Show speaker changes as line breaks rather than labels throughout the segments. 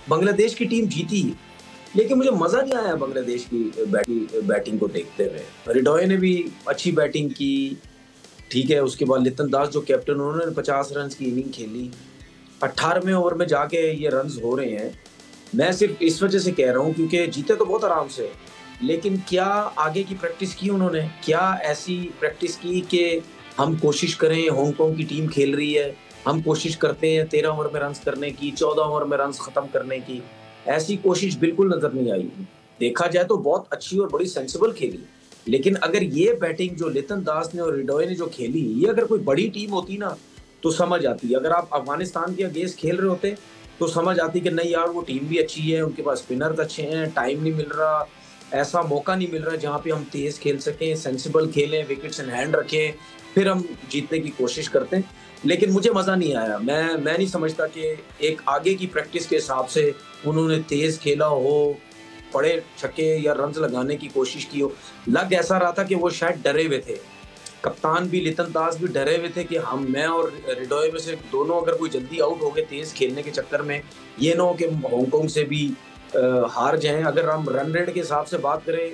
बांग्लादेश की टीम जीती, लेकिन मुझे मजा नहीं आया बांग्लादेश की बैटिंग को देखते हुए। रिडोय ने भी अच्छी बैटिंग की, ठीक है। उसके बाद लितन दास जो कैप्टन, उन्होंने 50 रन की इनिंग खेली। 18वें ओवर में जाके ये रन्स हो रहे हैं। मैं सिर्फ इस वजह से कह रहा हूँ क्योंकि जीते तो बहुत आराम से, लेकिन क्या आगे की प्रैक्टिस की उन्होंने? क्या ऐसी प्रैक्टिस की कि हम कोशिश करें, हांगकांग की टीम खेल रही है, हम कोशिश करते हैं 13 ओवर में रन्स करने की, 14 ओवर में रन्स खत्म करने की? ऐसी कोशिश बिल्कुल नजर नहीं आई। देखा जाए तो बहुत अच्छी और बड़ी सेंसिबल खेली, लेकिन अगर ये बैटिंग जो लितन दास ने और रिडोय ने जो खेली, ये अगर कोई बड़ी टीम होती ना तो समझ आती। अगर आप अफगानिस्तान के अगेंस्ट खेल रहे होते तो समझ आती कि नहीं यार, वो टीम भी अच्छी है, उनके पास स्पिनर्स अच्छे हैं, टाइम नहीं मिल रहा, ऐसा मौका नहीं मिल रहा जहां पे हम तेज खेल सकें, सेंसिबल खेलें, विकेट्स इन हैंड रखें, फिर हम जीतने की कोशिश करते हैं। लेकिन मुझे मजा नहीं आया। मैं नहीं समझता कि एक आगे की प्रैक्टिस के हिसाब से उन्होंने तेज खेला हो, बड़े छक्के या रन्स लगाने की कोशिश की हो। लग ऐसा रहा था कि वो शायद डरे हुए थे। कप्तान भी, लितन दास भी डरे हुए थे कि मैं और रिडोय में से दोनों अगर कोई जल्दी आउट हो गए तेज खेलने के चक्कर में, ये ना हो कि हांगकांग से भी हार जाएं। अगर हम रन रेट के हिसाब से बात करें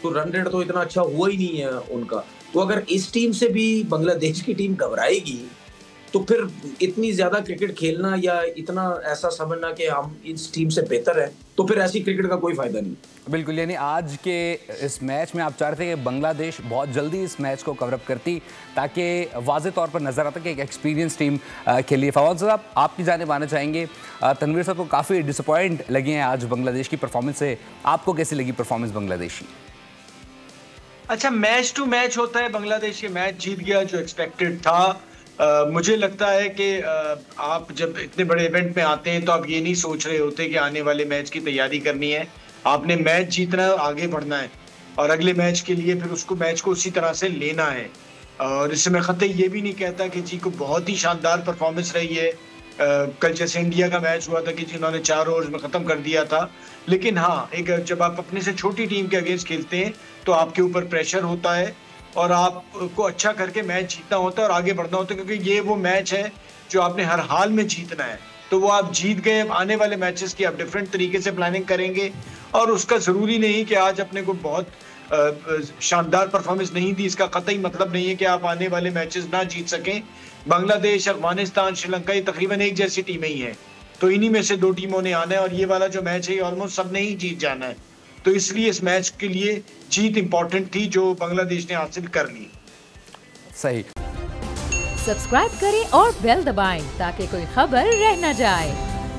तो रन रेट तो इतना अच्छा हुआ ही नहीं है उनका। तो अगर इस टीम से भी बांग्लादेश की टीम घबराएगी तो फिर इतनी ज्यादा क्रिकेट खेलना या इतना ऐसा समझना कि हम इस टीम से बेहतर है, तो फिर ऐसी क्रिकेट का कोई फायदा नहीं।
बिल्कुल, यानी आज के इस मैच में आप चाह रहे थे कि बांग्लादेश बहुत जल्दी इस मैच को कवर अप करती ताकि वाज़े तौर पर नजर आता कि एक एक्सपीरियंस टीम खेली। फवाद साहब, आपकी जानिब आना चाहेंगे। तनवीर साहब को काफ़ी डिसअपॉइंट लगे हैं आज बांग्लादेश की परफॉर्मेंस से, आपको कैसी लगी परफॉर्मेंस बांग्लादेशी?
अच्छा, मैच टू मैच होता है। बांग्लादेश ये मैच जीत गया जो एक्सपेक्टेड था। मुझे लगता है कि आप जब इतने बड़े इवेंट में आते हैं तो आप ये नहीं सोच रहे होते कि आने वाले मैच की तैयारी करनी है। आपने मैच जीतना है, आगे बढ़ना है और अगले मैच के लिए फिर उसको मैच को उसी तरह से लेना है। और इससे मैं कतई ये भी नहीं कहता कि जी को बहुत ही शानदार परफॉर्मेंस रही है। कल जैसे इंडिया का मैच हुआ था कि जिन्होंने 4 ओवर्स में ख़त्म कर दिया था, लेकिन हाँ, एक जब आप अपने से छोटी टीम के अगेंस्ट खेलते हैं तो आपके ऊपर प्रेशर होता है और आपको अच्छा करके मैच जीतना होता है और आगे बढ़ना होता है, क्योंकि ये वो मैच है जो आपने हर हाल में जीतना है। तो वो आप जीत गए। अब आने वाले मैचेस की आप डिफरेंट तरीके से प्लानिंग करेंगे और उसका ज़रूरी नहीं कि आज अपने को बहुत शानदार परफॉर्मेंस नहीं दी, इसका कतई मतलब नहीं है कि आप आने वाले मैचेस ना जीत सकें। बांग्लादेश, अफगानिस्तान, श्रीलंका, ये तकरीबन एक जैसी टीमें ही हैं, तो इन्हीं में से 2 टीमों ने आना है और ये वाला जो मैच है ऑलमोस्ट सबने ही जीत जाना है। तो इसलिए इस मैच के लिए जीत इंपॉर्टेंट थी जो बांग्लादेश ने हासिल कर ली।
सही।
सब्सक्राइब करें और बेल दबाएं ताकि कोई खबर रह न जाए।